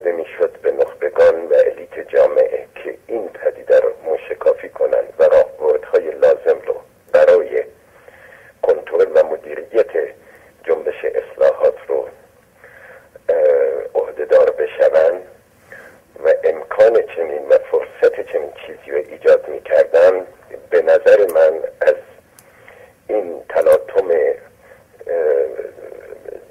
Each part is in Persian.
نمیشد به نخبگان و الیت جامعه که این پدیده را موشکافی کنند و راهبردهای لازم رو برای کنترل و مدیریت جنبش اصلاحات رو عهده‌دار بشوند و امکان چنین و فرصت چنین چیزی رو ایجاد می‌کردن، به نظر من از این تلاطم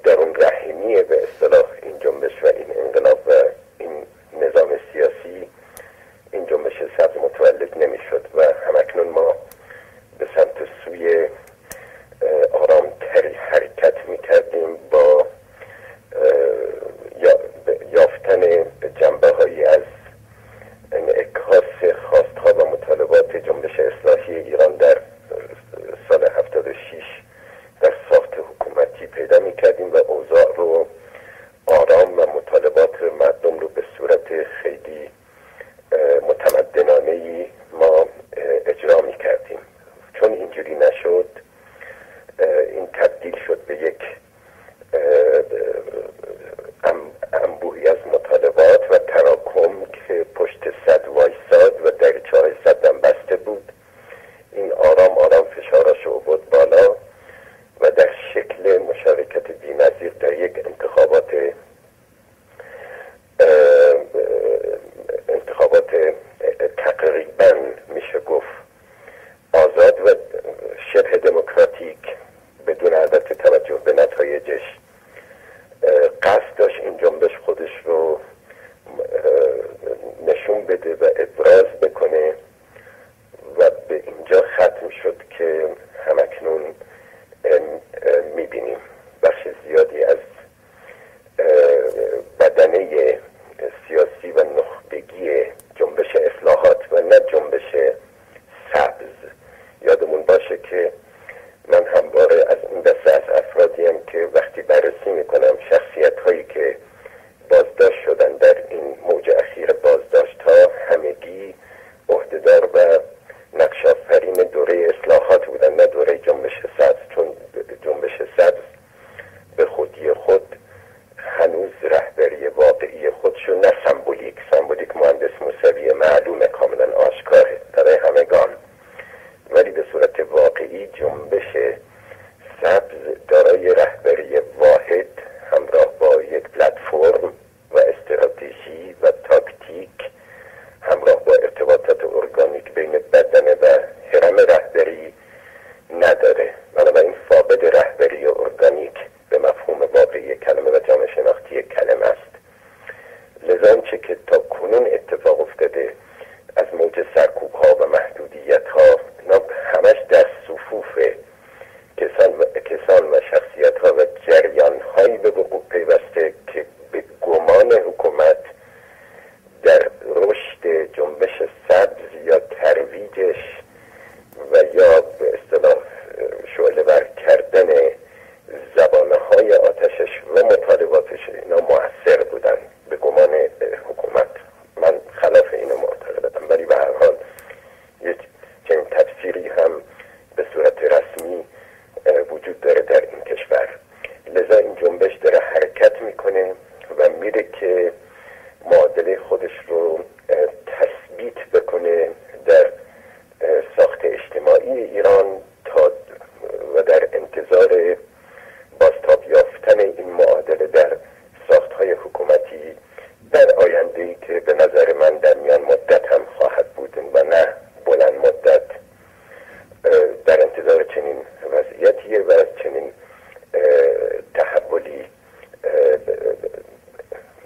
درون رحمی به اصطلاح این جنبش و این انقلاب و این نظام سیاسی، این جنبش سبز متولد نمی‌شد و همکنون ما به سمت سوی آرامتری حرکت می‌کردیم با یافتن جنبه‌هایی از انعکاس خواست‌ها و مطالبات جنبش اصلاحی ایران در سال 76 در ساخت حکومتی پیدا می‌کردیم و اوضاع رو آرام و مطالبات مردم رو به صورت خیلی متمدنانه‌ای ما اجرا می‌کردیم. چون اینجوری نشد، این تبدیل شد به یک انبوهی از مطالبات و تراکم که پشت سد وایساد و دریچه‌های سد هم بسته بود. این آرام آرام فشارش رو برد بالا و در شکل مشارکت بی‌نظیر در یک انتخابات تقریباً میشه گفت آزاد و شبه دموکراتیک بدون البته توجه به نتایجش قصد داشت این جنبش خودش رو نشون بده و ابراز بکنه و به اینجا ختم شد که همکنون میبینیم بخش زیادی از بدنه سیاسی و نخبگی جنبش اصلاحات و نه جنبش سبز. یادمون باشه که من همواره از این دسته از افرادیم که وقتی بررسی میکنم شخصیت هایی که بازداشت شدن در این موج اخیر بازداشت ها همگی عهده‌دار و نقش آفرین دوره اصلاحات بودن، نه دوره جنبش سبز. چون جنبش سبز به خودی خود هنوز رهبری واقعی خودشو نه سمبولیک مهندس موسوی معلومه، کاملا آشکاره برای همگان، ولی به صورت واقعی جنبش سبز دارای رهبری واحد همراه با یک پلتفرم و استراتژی و تاکتیک همراه با ارتباطات ارگانیک بین بدنه و هرم رهبری نداره. بنابراین فاقد رهبری ارگانیک به مفهوم واقعی کلمه و جامعه شناختی کلمه است. لذا آنچه که تا کنون اتفاق افتاده از موج سرکوب‌ها و محدودیت‌ها، اینا همش در صفوف کسان و شخصیت‌ها و جریان‌هایی به وقوع پیوسته که به گمان حکومت در رشد جنبش سبز یا ترویجش و یا به اصطلاح شعله‌ور کردن زبانه‌های آتشش و مطالباتش اینا مؤثر بودن به گمان حکومت. من خلاف اینو معتقدم، ولی به هر حال یک چنین تفسیری هم به صورت رسمی وجود داره در این کشور. لذا این جنبش داره حرکت میکنه و میره که معادله خودش رو تثبیت بکنه در ساخت اجتماعی ایران تا و در انتظار بازتاب یافتن این معادله در ساخت‌های حکومتی در آینده‌ای که به نظر من در میان مدت هم خواهد بود و نه بلند مدت، در انتظار چنین وضعیتیه و چنین تحولی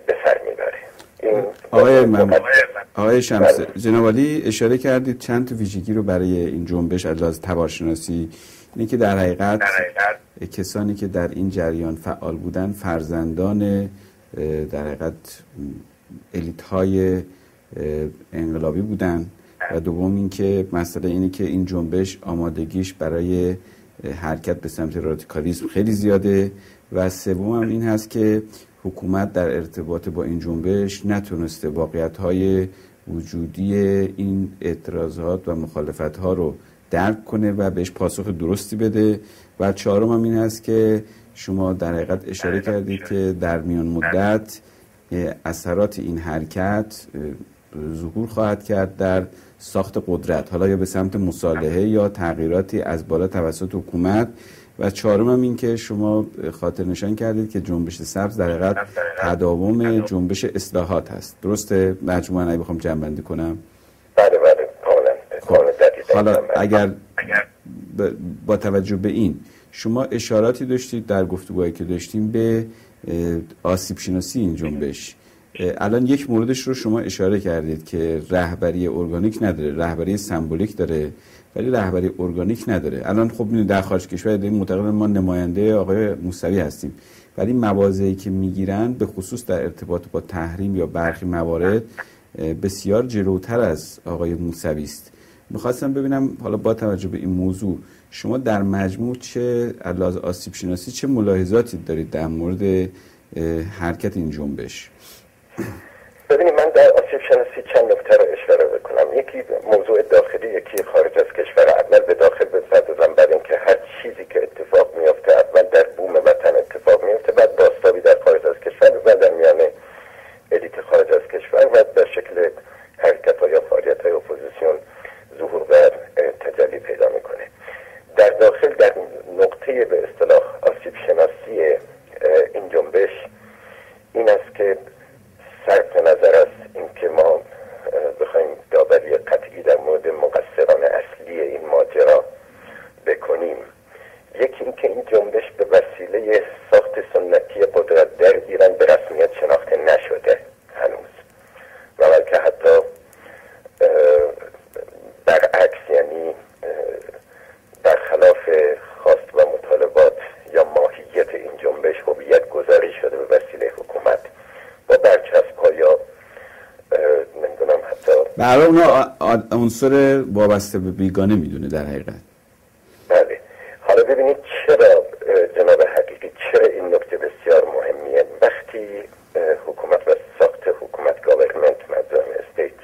به سر میبره. آقای شمس جناب عالی اشاره کردید چند تا ویژگی رو برای این جنبش از لحاظ تبارشناسی، اینه که در حقیقت کسانی که در این جریان فعال بودن فرزندان در حقیقت الیت‌های انقلابی بودن و دوم این که مسئله اینه که این جنبش آمادگیش برای حرکت به سمت رادیکالیسم خیلی زیاده و سوم هم این هست که حکومت در ارتباط با این جنبش نتونسته واقعیت‌های وجودی این اعتراضات و مخالفت‌ها رو درک کنه و بهش پاسخ درستی بده. و چهارم هم این هست که شما در حقیقت اشاره کردید که در میان مدت اثرات این حرکت ظهور خواهد کرد در ساخت قدرت، حالا یا به سمت مصالحه یا تغییراتی از بالا توسط حکومت. و چهارم هم این که شما خاطر نشان کردید که جنبش سبز در حقیقت تداوم جنبش اصلاحات هست. درسته مجموعاً اگه بخوام جمع‌بندی کنم؟ بله کاملا. حالا اگر با توجه به این شما اشاراتی داشتید در گفتگوهایی که داشتیم به آسیب شناسی این جنبش، الان یک موردش رو شما اشاره کردید که رهبری ارگانیک نداره، رهبری سمبولیک داره ولی رهبری ارگانیک نداره. الان خب در خارج کشور داریم معتقد ما نماینده آقای موسوی هستیم، ولی مواضعی که میگیرن به خصوص در ارتباط با تحریم یا برخی موارد بسیار جلوتر از آقای موسوی است. میخواستم ببینم حالا با توجه به این موضوع شما در مجموع چه از آسیب شناسی چه ملاحظاتی دارید در مورد حرکت این جنبش؟ ببینید من در آسیب شناسی چند نکته رو اشاره بکنم. یکی موضوع داخلی، یکی خارج از کشور. اول به داخل بپردازم، بعد اینکه هر چیزی که اتفاق میفته اول در بوم وطن اتفاق میفته، بعد بازتابی در خارج از کشور و بعد در میان الیت خارج از کشور و در شکل حرکت‌ها یا فعالیت‌های اپوزیسیون ظهور و تجلی پیدا میکنه. در داخل در نقطه به اصطلاح آسیب شناسی این جنبش این است که صرف نظر از اینکه ما بخوایم داوری قطعی در مورد مقصران اصلی این ماجرا بکنیم، یکی اینکه این جنبش به وسیله ساخت سنتی قدرت در ایران به رسمیت شناخته نشده هنوز، و بلکه حتی برعکس، یعنی برخلاف خواست و مطالبات یا ماهیت این جنبش هویت گذاری شده به وسیله حکومت با برچسب‌ها یا نمیدونم حتی برای اونا عنصر وابسته به بیگانه میدونه در حقیقت. بله. حالا ببینید چرا جناب حقیقی، چرا این نکته بسیار مهمیه. وقتی حکومت و ساخت حکومت، گاورمنت، منظورم استیت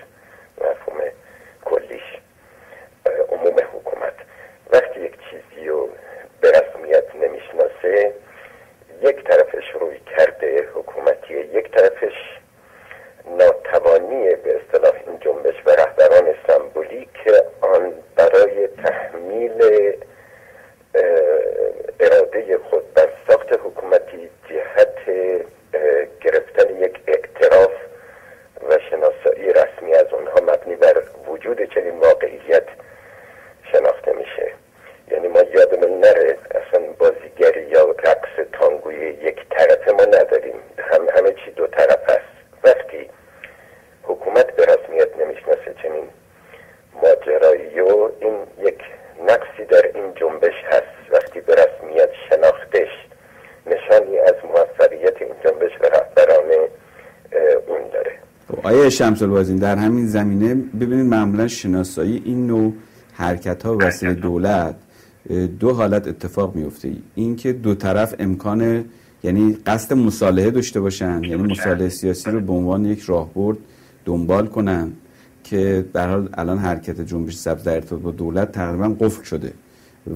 مفهوم کلیش، عموم حکومت، وقتی یک چیزی رو به رسمیت نمیشناسه، یک طرفش روی کرده حکومتیه، یک طرفش ناتوانی به اصطلاح این جنبش و رهبران سمبولیک آن برای تحمیل اراده خود بر ساخت حکومتی جهت گرفتن یک اعتراف و شناسایی رسمی از اونها مبنی بر وجود چنین واقعیت شناخته میشه. یعنی ما یادمون نره اصلا بازیگری یا رقص تانگوی یک طرفه ما نداریم، همه چی دو طرف است. وقتی حکومت به رسمیت نمیشناسه چنین ماجرایی و این یک نقصی در این جنبش هست. وقتی به رسمیت شناختش نشانی از موفقیت این جنبش و رهبران اون داره. آیه شمس الوازین در همین زمینه ببینید معمولا شناسایی این نوع حرکت ها وسیله دولت دو حالت اتفاق میفته. این که دو طرف امکان یعنی قصد مصالحه داشته باشن، یعنی مصالحه سیاسی رو به عنوان یک راهبرد دنبال کنن که در حال الان حرکت جنبش سبز در ارتباط با دولت تقریبا قفل شده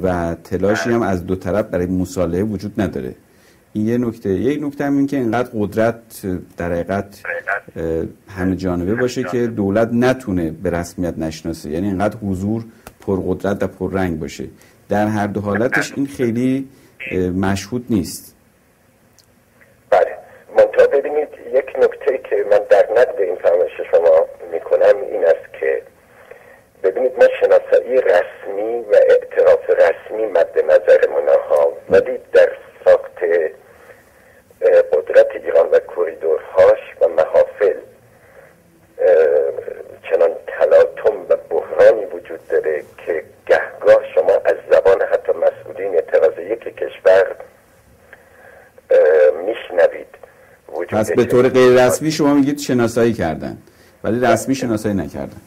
و تلاشی هم از دو طرف برای مصالحه وجود نداره. این یه نکته. یک نکته هم این که اینقدر قدرت در حقیقت همه جانبه باشه که دولت نتونه به رسمیت نشناسه، یعنی اینقدر حضور پرقدرت و پررنگ باشه. در هر دو حالتش این خیلی مشهود نیست. بله، منتها ببینید یک نکته که من در نقد این فرمایش شما میکنم این است که ببینید ما شناسایی رسمی و اعتراف رسمی مد نظرمون ها، ولی در ساخت قدرت ایران و کوریدورهاش و محافل چنان تلاطم و بحرانی وجود داره که گهگاه شما از زبان حتی مسئولین اعتراض یک کشور میشنوید. پس به طور غیر رسمی شما میگید شناسایی کردن ولی رسمی شناسایی نکردن.